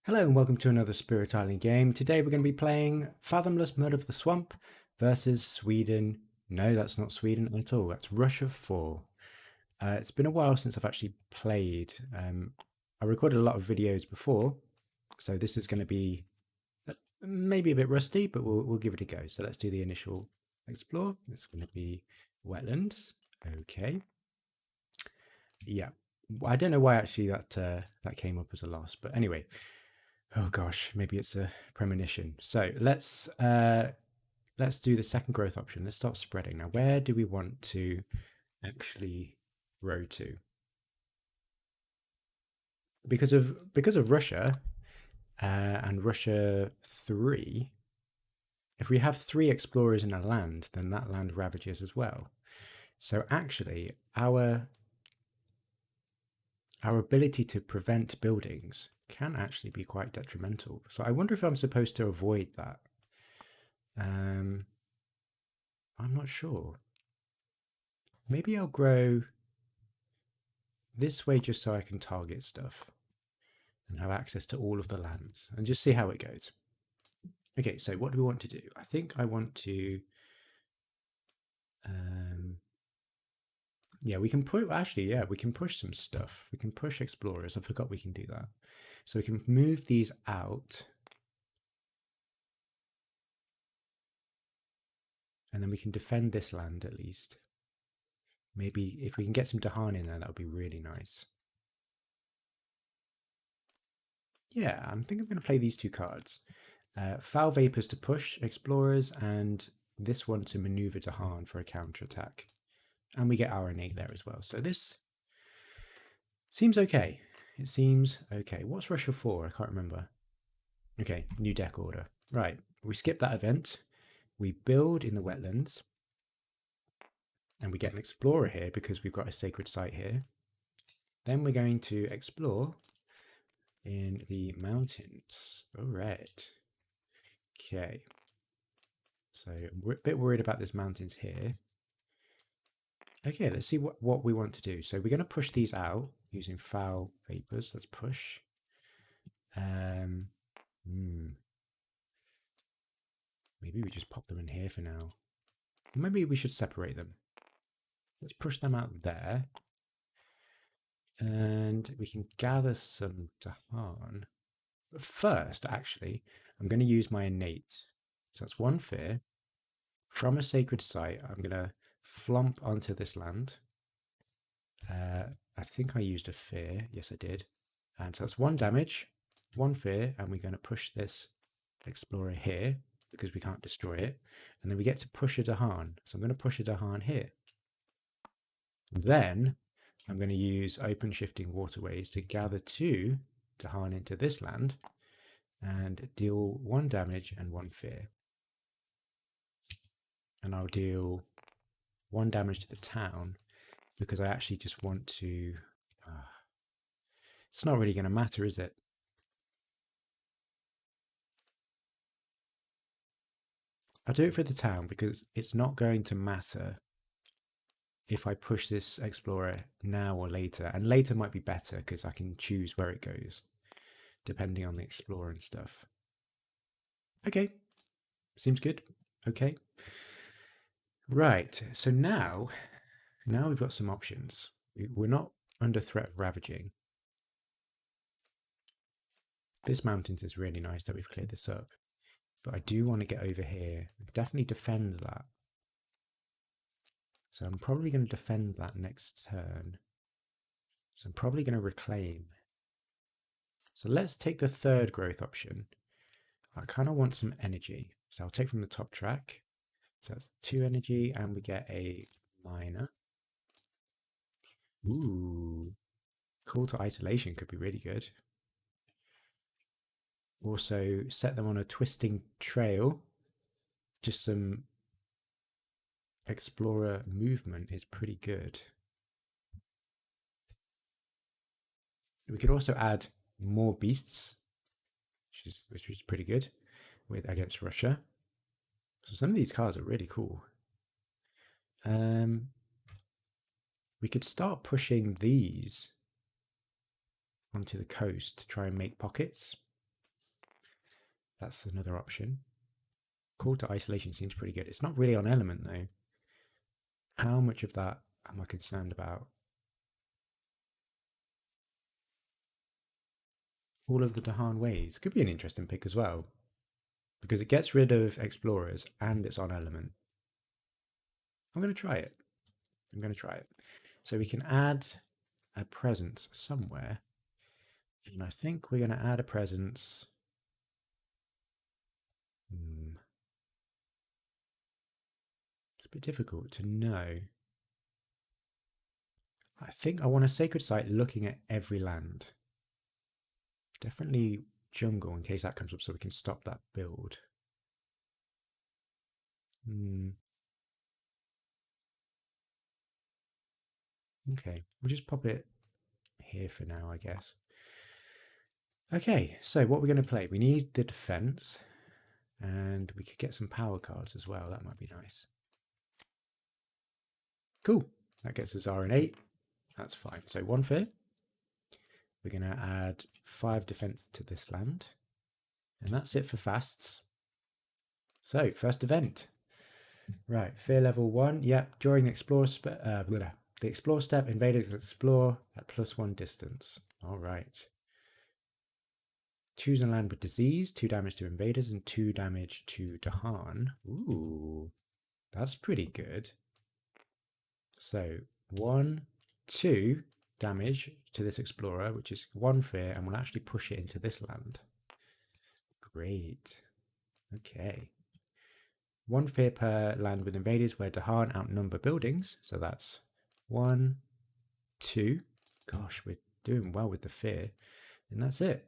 Hello and welcome to another Spirit Island game. Today we're going to be playing Fathomless Mud of the Swamp versus Sweden. No, that's not Sweden at all. That's Russia 4. It's been a while since I've actually played. I recorded a lot of videos before, so this is going to be maybe a bit rusty, but we'll give it a go. So let's do the initial explore. It's going to be wetlands. Okay. Yeah. I don't know why actually that came up as a loss, but anyway. Oh gosh, maybe it's a premonition. So let's do the second growth option. Let's start spreading. Now, where do we want to actually grow to? Because of Russia and Russia 3, if we have 3 explorers in a land, then that land ravages as well. So actually, our ability to prevent buildings can actually be quite detrimental. So I wonder if I'm supposed to avoid that. I'm not sure. Maybe I'll grow this way just so I can target stuff and have access to all of the lands and just see how it goes. Okay, so what do we want to do? I think I want to, yeah, we can put, actually, yeah, we can push some stuff. We can push explorers. I forgot we can do that. So we can move these out. And then we can defend this land at least. Maybe if we can get some Dahan in there, that would be really nice. Yeah, I think I'm going to play these 2 cards. Foul Vapors to push explorers, and this one to maneuver Dahan for a counterattack. And we get our innate there as well. So this seems okay. It seems okay. What's Russia 4? I can't remember. Okay, new deck order. Right, we skip that event. We build in the wetlands. And we get an explorer here because we've got a sacred site here. Then we're going to explore in the mountains. All right. Okay. So we're a bit worried about this mountains here. Okay, let's see what we want to do. So we're going to push these out using foul vapors. Let's push. Maybe we just pop them in here for now. Maybe we should separate them. Let's push them out there. And we can gather some Dahan. But first, actually, I'm going to use my innate. So that's 1 fear. From a sacred site, I'm going to flump onto this land. I think I used a fear. Yes, I did. And so that's 1 damage, 1 fear, and we're going to push this explorer here because we can't destroy it. And then we get to push a Dahan. So I'm going to push a Dahan here. Then I'm going to use open shifting waterways to gather 2 Dahan into this land and deal 1 damage and 1 fear. And I'll deal 1 damage to the town because I actually just want to. It's not really going to matter, is it? I'll do it for the town because it's not going to matter if I push this explorer now or later. And later might be better because I can choose where it goes depending on the explorer and stuff. Okay, seems good. Okay. Right, so now we've got some options. We're not under threat of ravaging. This mountains is really nice that we've cleared this up. But I do want to get over here. Definitely defend that. So I'm probably going to defend that next turn. So I'm probably going to reclaim. So let's take the 3rd growth option. I kind of want some energy. So I'll take from the top track. So that's 2 energy and we get a miner. Ooh. Call to isolation could be really good. Also set them on a twisting trail. Just some explorer movement is pretty good. We could also add more beasts, which is pretty good against Russia. So some of these cards are really cool. We could start pushing these onto the coast to try and make pockets. That's another option. Call to isolation seems pretty good. It's not really on element though. How much of that am I concerned about? All of the Dahan ways could be an interesting pick as well, because it gets rid of explorers and it's on element. I'm going to try it. I'm going to try it. So we can add a presence somewhere. And I think we're going to add a presence. It's a bit difficult to know. I think I want a sacred site looking at every land. Definitely jungle in case that comes up so we can stop that build. Okay, we'll just pop it here for now, I guess. Okay, so what we're going to play, we need the defense, and we could get some power cards as well. That might be nice. Cool. That gets us RN8. That's fine. So 1 fear. We're going to add 5 defense to this land. And that's it for fasts. So, first event. Right, fear level 1. Yep, during the explore step, invaders explore at +1 distance. All right. Choose a land with disease, 2 damage to invaders and 2 damage to Dahan. Ooh, that's pretty good. So 1, 2 damage to this explorer, which is 1 fear, and we'll actually push it into this land. Great. Okay. 1 fear per land with invaders where Dahan outnumber buildings. So that's 1, 2. Gosh, we're doing well with the fear. And that's it.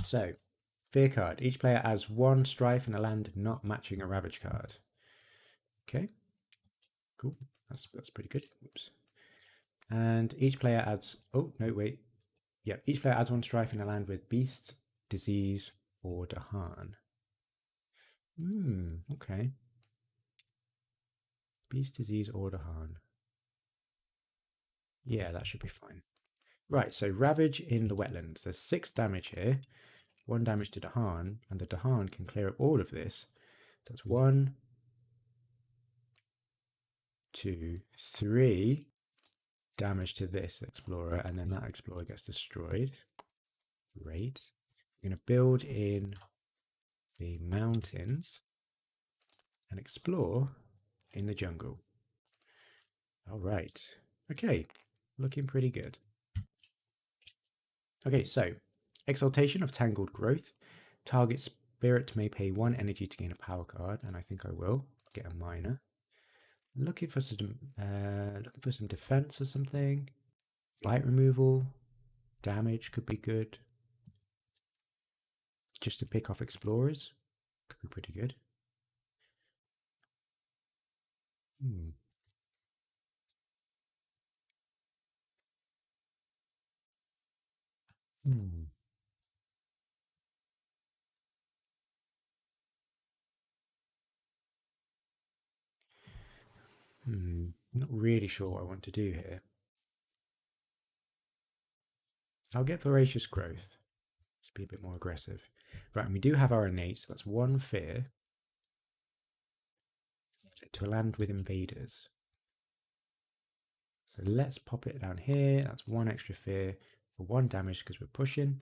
So, fear card. Each player adds 1 strife in a land not matching a ravage card. Okay. Cool. That's pretty good. Whoops. And each player adds... Oh, no, wait. Yeah, each player adds 1 strife in a land with beast, disease, or Dahan. Okay. Beast, disease, or Dahan. Yeah, that should be fine. Right, so Ravage in the wetlands. There's 6 damage here. 1 damage to Dahan, and the Dahan can clear up all of this. That's 1, 2, 3 damage to this explorer, and then that explorer gets destroyed. Great. We're going to build in the mountains and explore in the jungle. All right. Okay, looking pretty good. Okay, so Exaltation of Tangled Growth. Target spirit may pay 1 energy to gain a power card, and I think I will get a minor. Looking for some defense or something. Light removal, damage could be good. Just to pick off explorers could be pretty good. Not really sure what I want to do here. I'll get Voracious Growth. Just be a bit more aggressive. Right, and we do have our innate, so that's 1 fear to land with invaders. So let's pop it down here. That's 1 extra fear for 1 damage because we're pushing.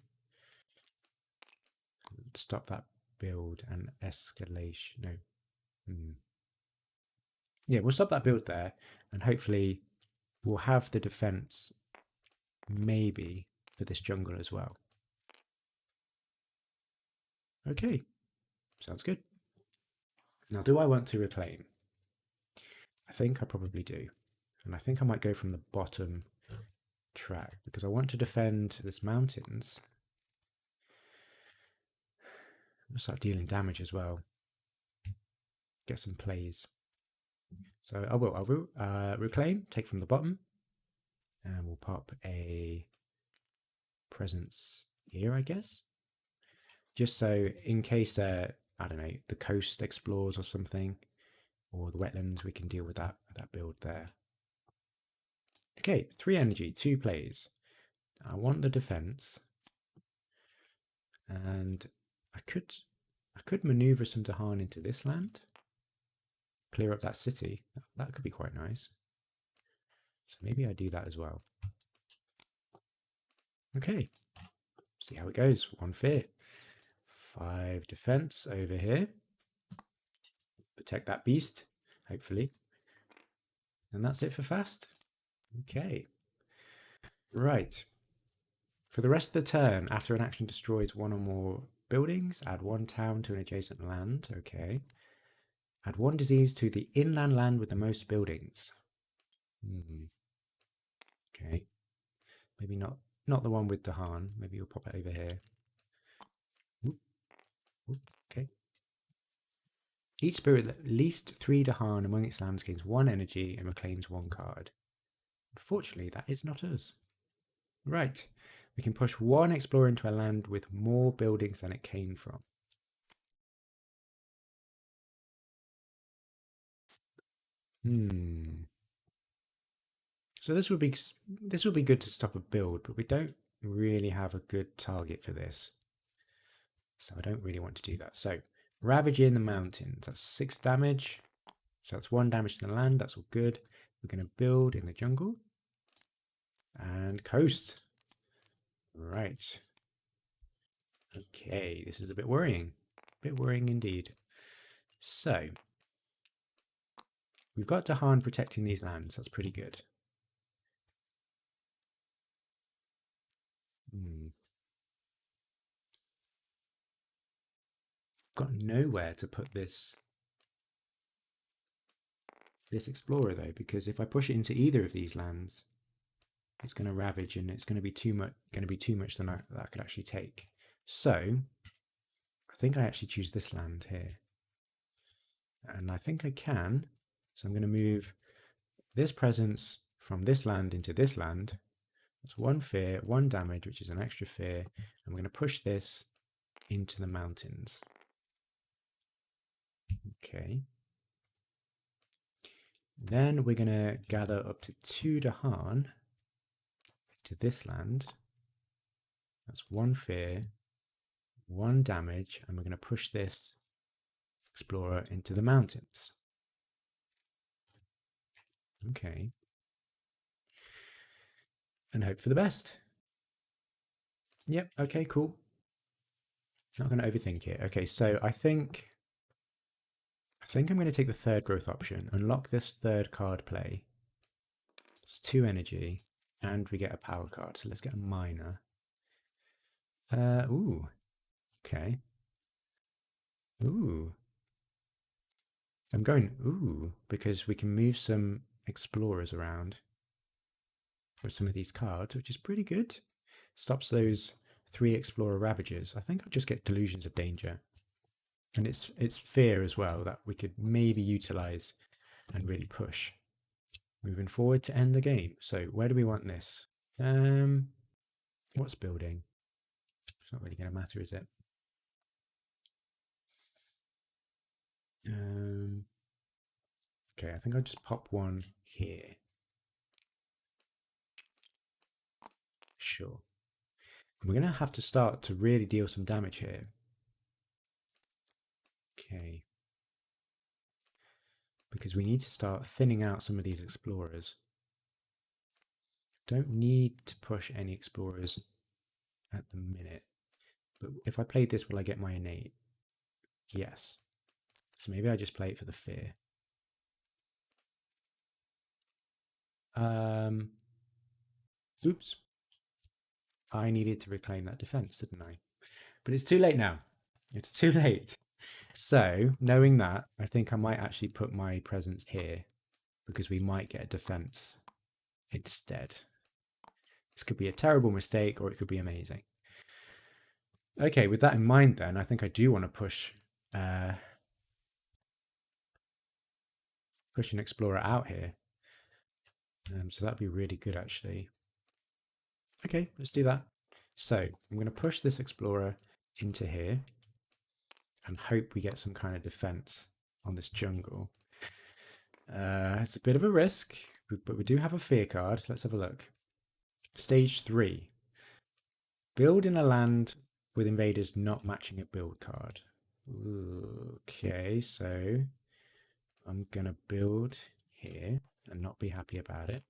Stop that build and escalation. No. Yeah, we'll stop that build there, and hopefully we'll have the defense maybe for this jungle as well. Okay, sounds good. Now, do I want to reclaim? I think I probably do. And I think I might go from the bottom track because I want to defend this mountains. I'm going to start dealing damage as well. Get some plays. So I will reclaim, take from the bottom, and we'll pop a presence here, I guess. Just so in case, I don't know, the coast explores or something, or the wetlands, we can deal with that build there. Okay, 3 energy, 2 plays. I want the defense, and I could maneuver some Dahan into this land, clear up that city. That could be quite nice. So maybe I do that as well. Okay, see how it goes. 1 fear. 5 defense over here. Protect that beast, hopefully. And that's it for fast. Okay. Right. For the rest of the turn, after an action destroys 1 or more buildings, add 1 town to an adjacent land. Okay. Add 1 disease to the inland land with the most buildings. Okay. Maybe not the one with Dahan. Maybe you'll pop it over here. Okay. Each spirit at least 3 Dahan among its lands gains 1 energy and reclaims 1 card. Unfortunately, that is not us. Right. We can push 1 explorer into a land with more buildings than it came from. So this would be good to stop a build, but we don't really have a good target for this. So I don't really want to do that. So Ravage in the mountains. That's 6 damage. So that's 1 damage to the land. That's all good. We're going to build in the jungle. And coast. Right. Okay, this is a bit worrying. A bit worrying indeed. So we've got Dahan protecting these lands. That's pretty good. Got nowhere to put this explorer though, because if I push it into either of these lands, it's going to ravage and it's going to be too much than that I could actually take. So I think I actually choose this land here, and I think I can. So I'm going to move this presence from this land into this land. That's 1 fear, 1 damage, which is an extra fear. I'm going to push this into the mountains. Okay. Then we're going to gather up to 2 Dahan to this land. That's 1 fear, 1 damage, and we're going to push this explorer into the mountains. Okay. And hope for the best. Yep, okay, cool. Not going to overthink it. Okay, so I think I'm going to take the 3rd growth option, unlock this 3rd card play. It's 2 energy, and we get a power card. So let's get a miner. Ooh. Okay. Ooh. I'm going ooh because we can move some explorers around for some of these cards, which is pretty good. Stops those 3 explorer ravagers. I think I'll just get Delusions of Danger. And it's fear as well that we could maybe utilize and really push moving forward to end the game. So where do we want this? What's building? It's not really going to matter, is it? Okay, I think I'll just pop 1 here. Sure. We're going to have to start to really deal some damage here. Okay. Because we need to start thinning out some of these explorers. Don't need to push any explorers at the minute. But if I played this, will I get my innate? Yes. So maybe I just play it for the fear. Oops. I needed to reclaim that defense, didn't I? But it's too late now. It's too late. So, knowing that, I think I might actually put my presence here because we might get a defense instead. This could be a terrible mistake or it could be amazing. Okay, with that in mind then, I think I do want to push an explorer out here. So that'd be really good actually. Okay, let's do that. So I'm going to push this explorer into here and hope we get some kind of defense on this jungle. It's a bit of a risk, but we do have a fear card. Let's have a look. Stage 3. Build in a land with invaders not matching a build card. Okay, so I'm going to build here and not be happy about it.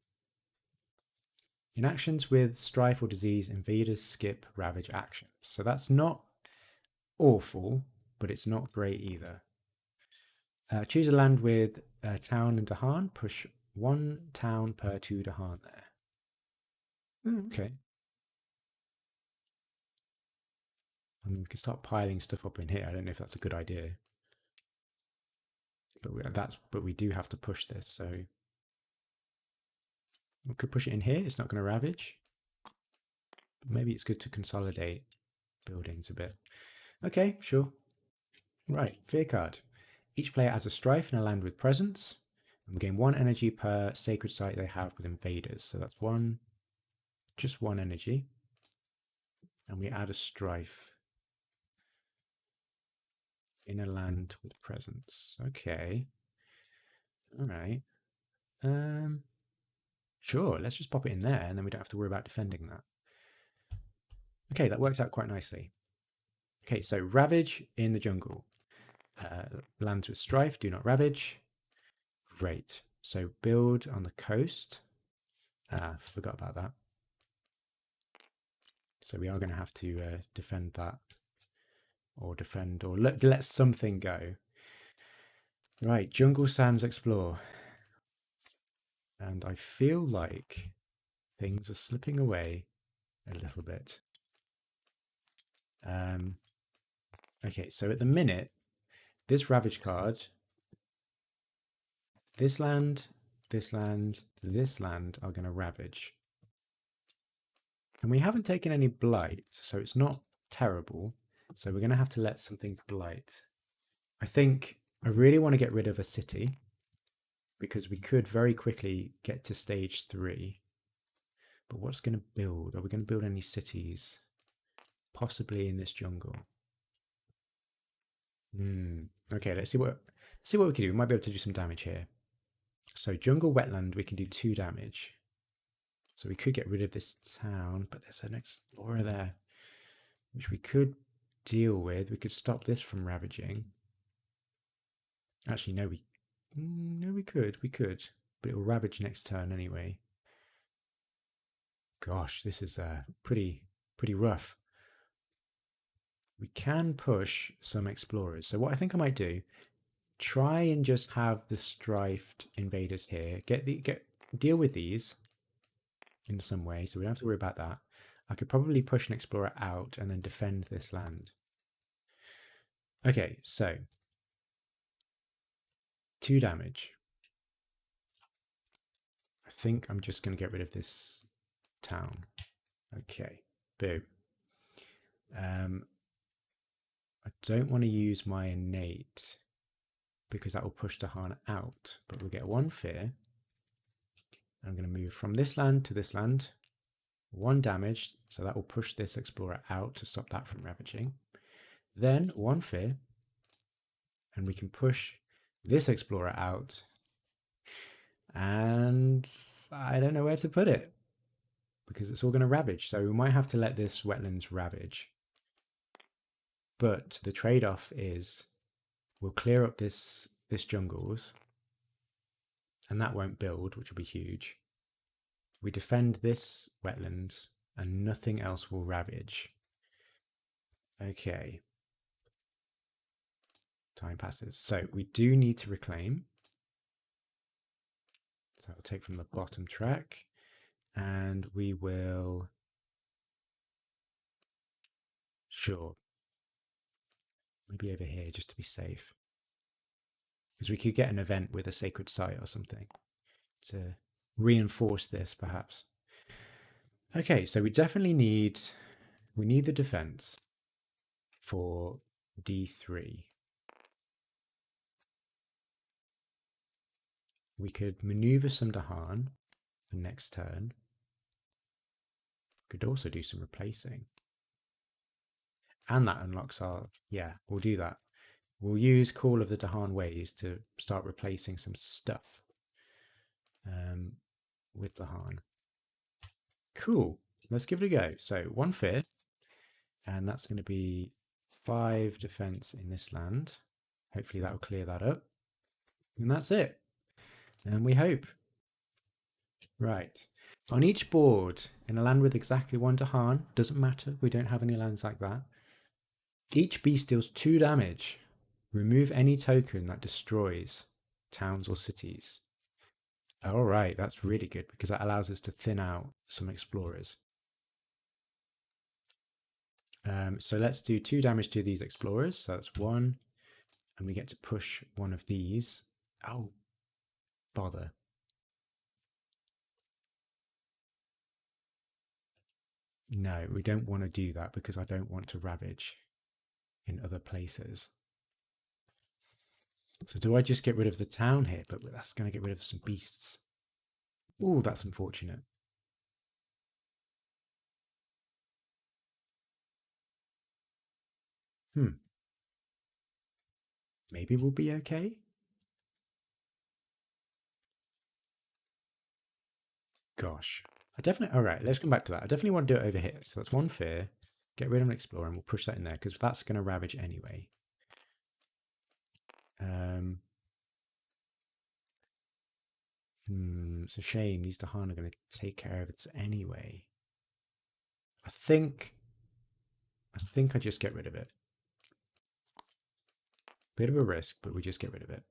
In actions with strife or disease, invaders skip ravage actions. So that's not awful, but it's not great either. Choose a land with a town and Dahan. Push 1 town per 2 Dahan there. Okay. And we can start piling stuff up in here. I don't know if that's a good idea. But we do have to push this, so we could push it in here. It's not going to ravage. But maybe it's good to consolidate buildings a bit. Okay, sure. Right, fear card. Each player adds a strife in a land with presence, and we gain 1 energy per sacred site they have with invaders. So that's just 1 energy. And we add a strife in a land with presence. Okay. All right. Sure, let's just pop it in there and then we don't have to worry about defending that. Okay, that worked out quite nicely. Okay, so ravage in the jungle. Lands with strife, do not ravage. Great. So build on the coast. Forgot about that. So we are going to have to defend that. Or defend, or let something go. Right, Jungle Sands Explore. And I feel like things are slipping away a little bit. Okay, so at the minute, this Ravage card, this land, this land, this land are going to Ravage. And we haven't taken any Blight, so it's not terrible. So we're going to have to let something Blight. I think I really want to get rid of a city because we could very quickly get to stage 3. But what's going to build? Are we going to build any cities? Possibly in this jungle. Okay, let's see what we can do. We might be able to do some damage here. So jungle wetland, we can do 2 damage. So we could get rid of this town, but there's an explorer there, which we could deal with. We could stop this from ravaging. Actually, no, we could, but it will ravage next turn anyway. Gosh, this is pretty rough. We can push some explorers. So what I think I might do, try and just have the strifed invaders here. Deal with these in some way, so we don't have to worry about that. I could probably push an explorer out and then defend this land. Okay, so 2 damage. I think I'm just going to get rid of this town. Okay, boom. I don't want to use my innate because that will push Dahan out, but we'll get 1 fear. I'm going to move from this land to this land. 1 damage, so that will push this explorer out to stop that from ravaging. Then 1 fear, and we can push this explorer out. And I don't know where to put it because it's all going to ravage. So we might have to let this wetlands ravage. But the trade-off is we'll clear up this jungles, and that won't build, which will be huge. We defend this wetlands, and nothing else will ravage. Okay. Time passes. So we do need to reclaim. So I'll take from the bottom track, and we will... Sure. Maybe over here, just to be safe. Because we could get an event with a sacred site or something to reinforce this, perhaps. Okay, so we definitely need the defense for D3. We could maneuver some Dahan for next turn. Could also do some replacing. And that unlocks our... Yeah, we'll do that. We'll use Call of the Dahan Ways to start replacing some stuff with Dahan. Cool. Let's give it a go. So 1 fear. And that's going to be 5 defense in this land. Hopefully that will clear that up. And that's it. And we hope. Right. On each board, in a land with exactly 1 Dahan, doesn't matter, we don't have any lands like that, each beast deals 2 damage. Remove any token that destroys towns or cities. All right, that's really good because that allows us to thin out some explorers. So let's do 2 damage to these explorers. So that's 1, and we get to push one of these. Oh, bother. No, we don't want to do that because I don't want to ravage in other places. So do I just get rid of the town here? But that's going to get rid of some beasts. Oh, that's unfortunate. Maybe we'll be okay. Gosh. I definitely... All right, let's come back to that. I definitely want to do it over here. So that's 1 fear. Get rid of an explorer and we'll push that in there because that's going to ravage anyway. It's a shame. These Dahan are going to take care of it anyway. I think I just get rid of it. Bit of a risk, but we just get rid of it.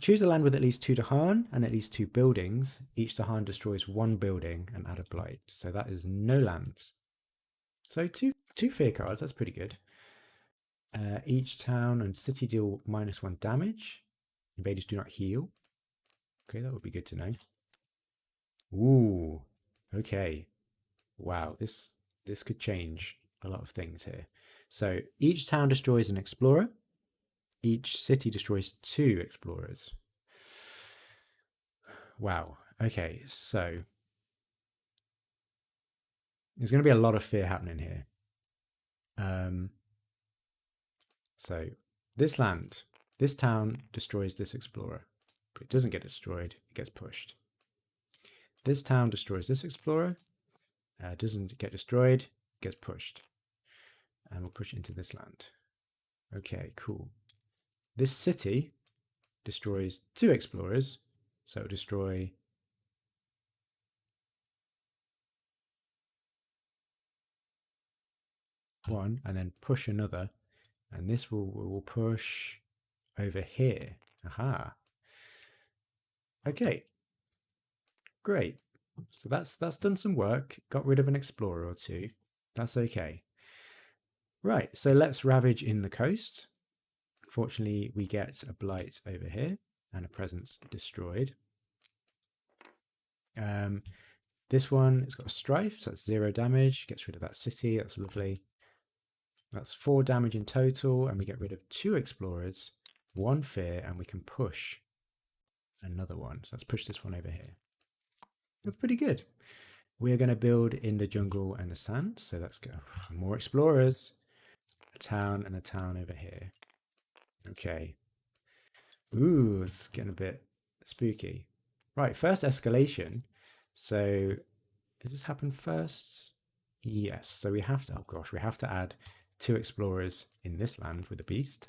Choose a land with at least 2 Dahan and at least 2 buildings. Each Dahan destroys 1 building and add a blight. So that is no lands. So two fear cards, that's pretty good. Each town and city deal -1 damage. Invaders do not heal. Okay, that would be good to know. Ooh, okay. Wow, this could change a lot of things here. So each town destroys an explorer. Each city destroys 2 explorers. Wow. Okay, so there's going to be a lot of fear happening here. So this land, this town destroys this explorer, but it doesn't get destroyed, it gets pushed. This town destroys this explorer, doesn't get destroyed, gets pushed. And we'll push into this land. Okay, cool. This city destroys 2 explorers, so it'll destroy one and then push another, and this will push over here. Aha. Okay, great. So that's done some work. Got rid of an explorer or 2. That's okay. Right, so let's ravage in the coast. Fortunately, we get a blight over here and a presence destroyed. This one, it's got a strife, so that's 0 damage. Gets rid of that city. That's lovely. That's 4 damage in total, and we get rid of 2 explorers, 1 fear, and we can push another one. So let's push this one over here. That's pretty good. We are going to build in the jungle and the sand. So let's go. More explorers. A town and a town over here. Okay. Ooh, it's getting a bit spooky. Right, first escalation. So does this happen first? Yes. So we have to, oh gosh, we have to add 2 explorers in this land with a beast.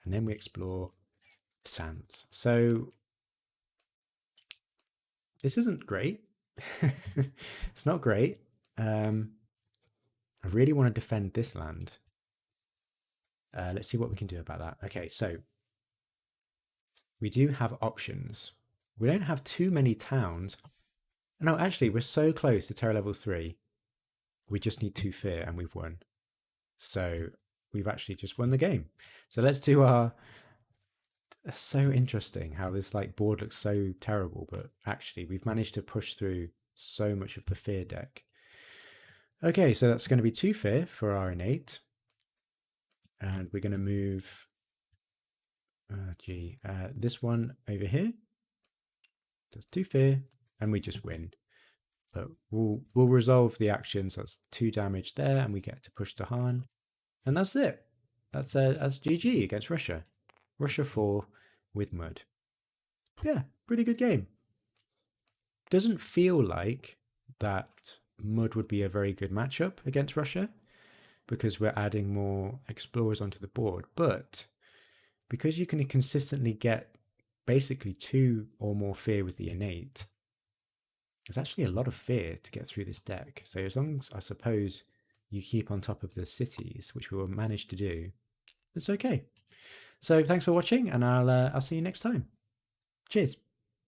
And then we explore sands. So this isn't great. It's not great. I really want to defend this land. Let's see what we can do about that. Okay, so we do have options. We don't have too many towns. No, actually, we're so close to terror level 3. We just need 2 fear and we've won. So we've actually just won the game. So let's do our... It's so interesting how this like board looks so terrible, but actually we've managed to push through so much of the fear deck. Okay, so that's going to be 2 fear for our innate. And we're going to move this one over here. That's 2 fear, and we just win. But we'll resolve the actions. That's 2 damage there, and we get to push Dahan. And that's it. That's GG against Russia. Russia 4 with mud. Yeah, pretty good game. Doesn't feel like that Mud would be a very good matchup against Russia because we're adding more explorers onto the board. But because you can consistently get basically 2 or more fear with the innate, there's actually a lot of fear to get through this deck. So as long as, I suppose, you keep on top of the cities, which we will manage to do, it's okay. So thanks for watching, and I'll see you next time. Cheers.